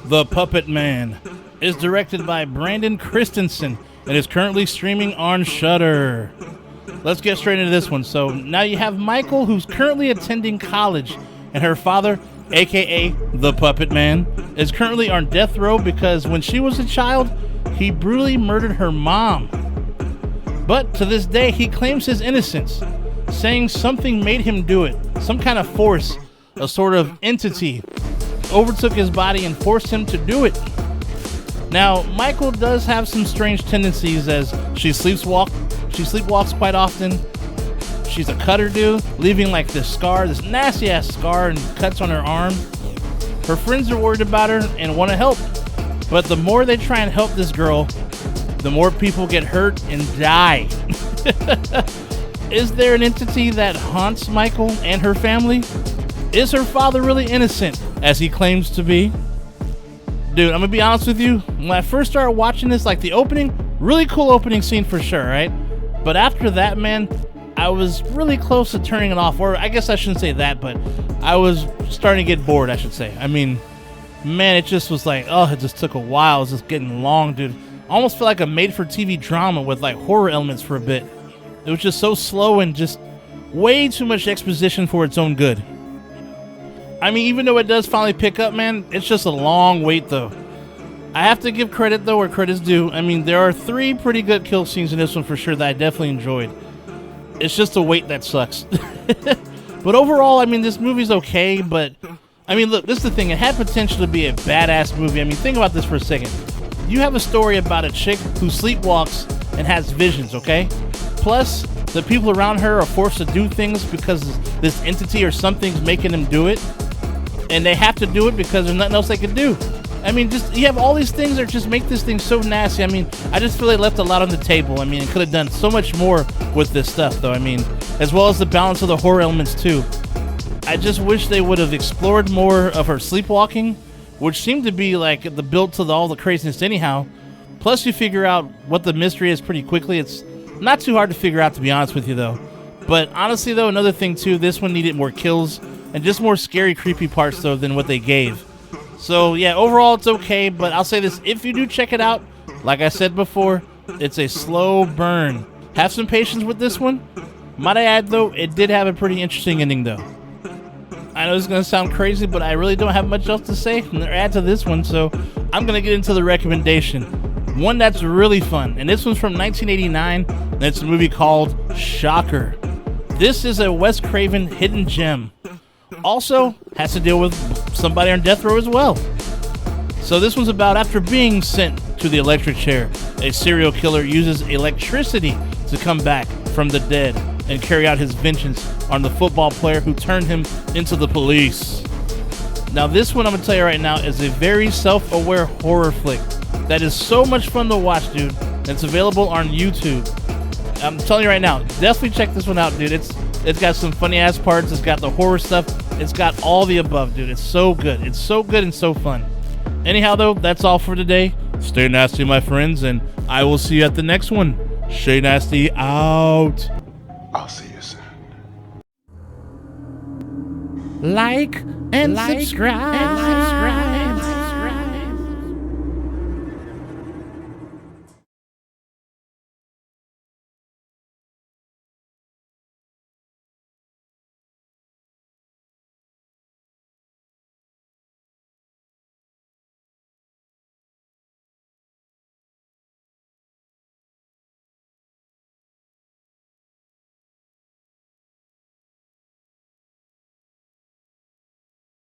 The PuppetMan is directed by Brandon Christensen and is currently streaming on Shudder. Let's get straight into this one. So now you have Michael, who's currently attending college, and her father, aka the PuppetMan, is currently on death row because when she was a child, he brutally murdered her mom. But to this day, he claims his innocence, saying something made him do it. Some kind of force, a sort of entity, overtook his body and forced him to do it. Now, Michael does have some strange tendencies as she sleepwalks quite often. She's a cutter dude, leaving like this nasty ass scar and cuts on her arm. Her friends are worried about her and want to help, but the more they try and help this girl, the more people get hurt and die. Is there an entity that haunts Michael and her family? Is her father really innocent, as he claims to be? Dude, I'm gonna be honest with you. When I first started watching this, like the opening, really cool opening scene for sure, right? But after that, man, I was really close to turning it off. Or I guess I shouldn't say that, but I was starting to get bored, I should say. I mean, man, it just was like, oh, it just took a while. It was just getting long, dude. Almost felt like a made-for-TV drama with like horror elements for a bit. It was just so slow and just way too much exposition for its own good. I mean, even though it does finally pick up, man, it's just a long wait, though. I have to give credit, though, where credit's due. I mean, there are 3 pretty good kill scenes in this one for sure that I definitely enjoyed. It's just the wait that sucks. But overall, I mean, this movie's okay, but... I mean, look, this is the thing. It had potential to be a badass movie. I mean, think about this for a second. You have a story about a chick who sleepwalks and has visions, okay? Plus, the people around her are forced to do things because this entity or something's making them do it. And they have to do it because there's nothing else they can do. I mean, just you have all these things that just make this thing so nasty. I mean, I just feel they left a lot on the table. I mean, it could have done so much more with this stuff, though. I mean, as well as the balance of the horror elements, too. I just wish they would have explored more of her sleepwalking, which seemed to be like the build to all the craziness anyhow. Plus, you figure out what the mystery is pretty quickly. It's not too hard to figure out, to be honest with you, though. But honestly, though, another thing, too, this one needed more kills and just more scary, creepy parts, though, than what they gave. So, yeah, overall, it's okay, but I'll say this. If you do check it out, like I said before, it's a slow burn. Have some patience with this one. Might I add, though, it did have a pretty interesting ending, though. I know this is going to sound crazy, but I really don't have much else to say or add to this one, so I'm going to get into the recommendation. One that's really fun, and this one's from 1989, and it's a movie called Shocker. This is a Wes Craven hidden gem. Also, has to deal with somebody on death row as well. So this one's about after being sent to the electric chair, a serial killer uses electricity to come back from the dead and carry out his vengeance on the football player who turned him into the police. Now this one, I'm going to tell you right now, is a very self-aware horror flick that is so much fun to watch, dude. It's available on YouTube. I'm telling you right now, definitely check this one out, dude. It's got some funny ass parts. It's got the horror stuff. It's got all the above, dude. It's so good. It's so good and so fun. Anyhow, though, that's all for today. Stay nasty, my friends, and I will see you at the next one. Shay Nasty out. I'll see you soon. Like and subscribe.